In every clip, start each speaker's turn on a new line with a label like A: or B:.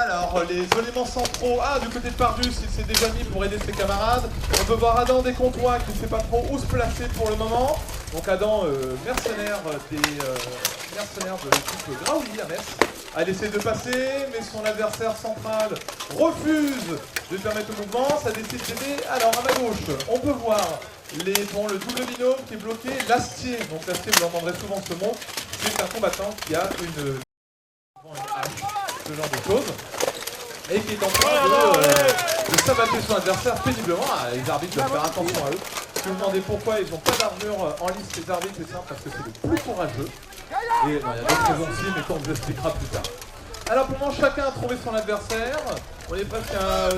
A: Alors, les éléments centraux. Ah, du côté de Pardus, il s'est déjà mis pour aider ses camarades. On peut voir Adam des Comtois qui ne sait pas trop où se placer pour le moment. Donc Adam, mercenaire de l'équipe Graouli à Metz, a essayé de passer, mais son adversaire central refuse de permettre le mouvement. Ça décide d'aider. Alors, à ma gauche, on peut voir le double binôme qui est bloqué. L'Astier, donc l'Astier, vous l'entendrez souvent ce mot, c'est un combattant qui a une hache, ce genre de choses, et qui est en train de s'abattre son adversaire péniblement. Ah, les arbitres doivent faire attention à eux. Si vous vous demandez pourquoi ils n'ont pas d'armure en lice, les arbitres, c'est simple, parce que c'est les plus courageux. Et non, il y a d'autres raisons aussi, mais on vous expliquera plus tard. Alors pour le moment, chacun a trouvé son adversaire. On est presque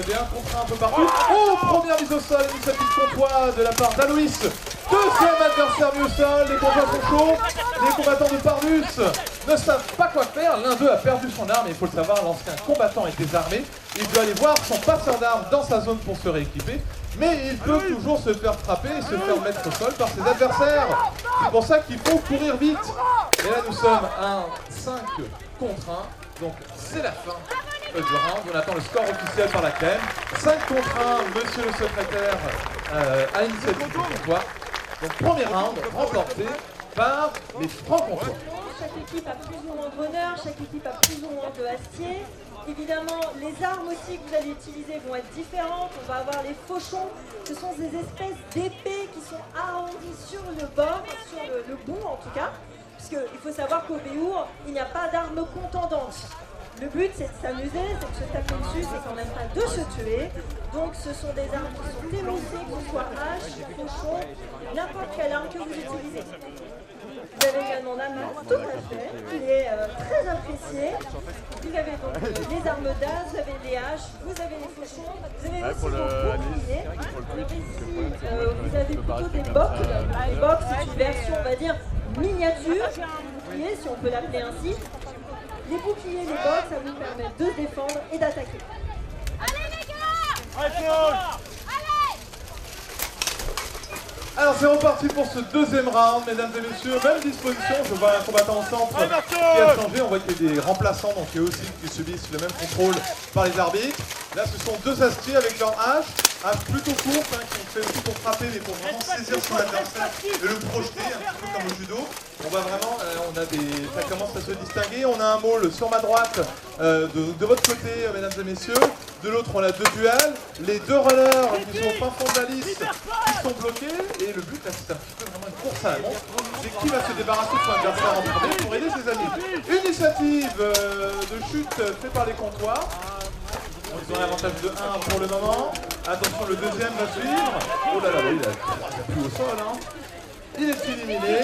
A: des 1 contre 1 un peu partout. Oh, première mise au sol, initiative Comtois de la part d'Aloïs. Deuxième adversaire mis au sol, les Comtois sont chauds. Les combattants de Pardus ne savent pas quoi faire. L'un d'eux a perdu son arme, et il faut le savoir, lorsqu'un combattant est désarmé, il doit aller voir son passeur d'armes dans sa zone pour se rééquiper. Mais il peut toujours se faire frapper et se faire mettre au sol par ses adversaires. C'est pour ça qu'il faut courir vite. Et là, nous sommes à 5 contre 1. Donc, c'est la fin du round. On attend le score officiel par la crème. 5 contre 1, monsieur le secrétaire, à l'initiative du Comtois. Donc, premier round remporté par les Francs-Comtois.
B: Chaque équipe a plus ou moins d'honneur, chaque équipe a plus ou moins de acier. Évidemment, les armes aussi que vous allez utiliser vont être différentes. On va avoir les fauchons, ce sont des espèces d'épées qui sont arrondies sur le bord, sur le bout en tout cas. Puisqu'il faut savoir qu'au Béour, il n'y a pas d'armes contendantes. Le but, c'est de s'amuser, c'est de se taper dessus, c'est quand même pas de se tuer. Donc ce sont des armes qui sont émoussées, que ce soit hache, fauchon, n'importe quelle arme que vous utilisez. Vous avez également la masse, tout à fait, qui est très appréciée. Vous avez donc les armes d'as, vous avez les haches, vous avez les fauchons, vous avez aussi vos boucliers. Ici, vous avez plutôt des bocs. Les bocs, c'est une version, on va dire, miniature, bouclier, si on peut l'appeler ainsi. Les boucliers, les bocs, ça vous permet de défendre et d'attaquer.
C: Allez les gars!
A: Alors c'est reparti pour ce deuxième round, mesdames et messieurs, même disposition. Je vois un combattant au centre qui a changé. On voit qu'il y a des remplaçants, donc il y a aussi qui subissent le même contrôle par les arbitres. Là ce sont deux astiers avec leur hache plutôt courte, qui ont fait aussi pour frapper, mais pour vraiment saisir son adversaire et le projeter, un petit peu comme au judo. On voit vraiment, ça commence à se distinguer. On a un môle sur ma droite, de votre côté, mesdames et messieurs. De l'autre, on a deux duels. Les deux rollers qui sont au fin fond de la liste, qui sont bloqués. Et le but, là, c'est un petit peu vraiment une course à la montre. C'est qui va se débarrasser de son adversaire en premier pour aider ses amis. Initiative de chute faite par les Comtois. Ils ont un avantage de 1 pour le moment. Attention, le deuxième va suivre. Oh là là, il a plus au sol, hein. Il est éliminé.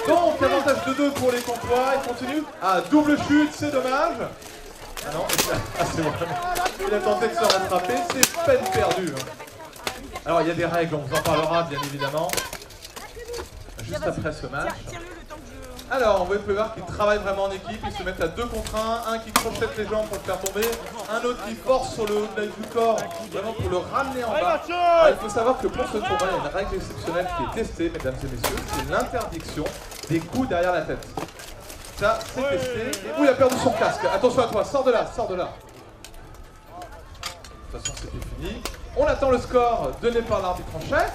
A: Donc, avantage de 2 pour les Comtois. Il continue. Ah, double chute, c'est dommage. Ah non, c'est bon. Il a tenté de se rattraper. C'est peine perdue. Alors, il y a des règles, on vous en parlera bien évidemment. Juste après ce match. Alors, vous pouvez voir qu'ils travaillent vraiment en équipe. Ils se mettent à 2 contre 1. Un qui crochette les jambes pour le faire tomber. Un autre qui force sur le haut du corps, vraiment pour le ramener en bas. Alors, il faut savoir que pour ce tournoi, il y a une règle exceptionnelle qui est testée, mesdames et messieurs. C'est l'interdiction des coups derrière la tête. Ça, c'est testé. Et où il a perdu son casque. Attention à toi, sors de là, sors de là. De toute façon, c'était fini. On attend le score donné par l'arbitre en chef.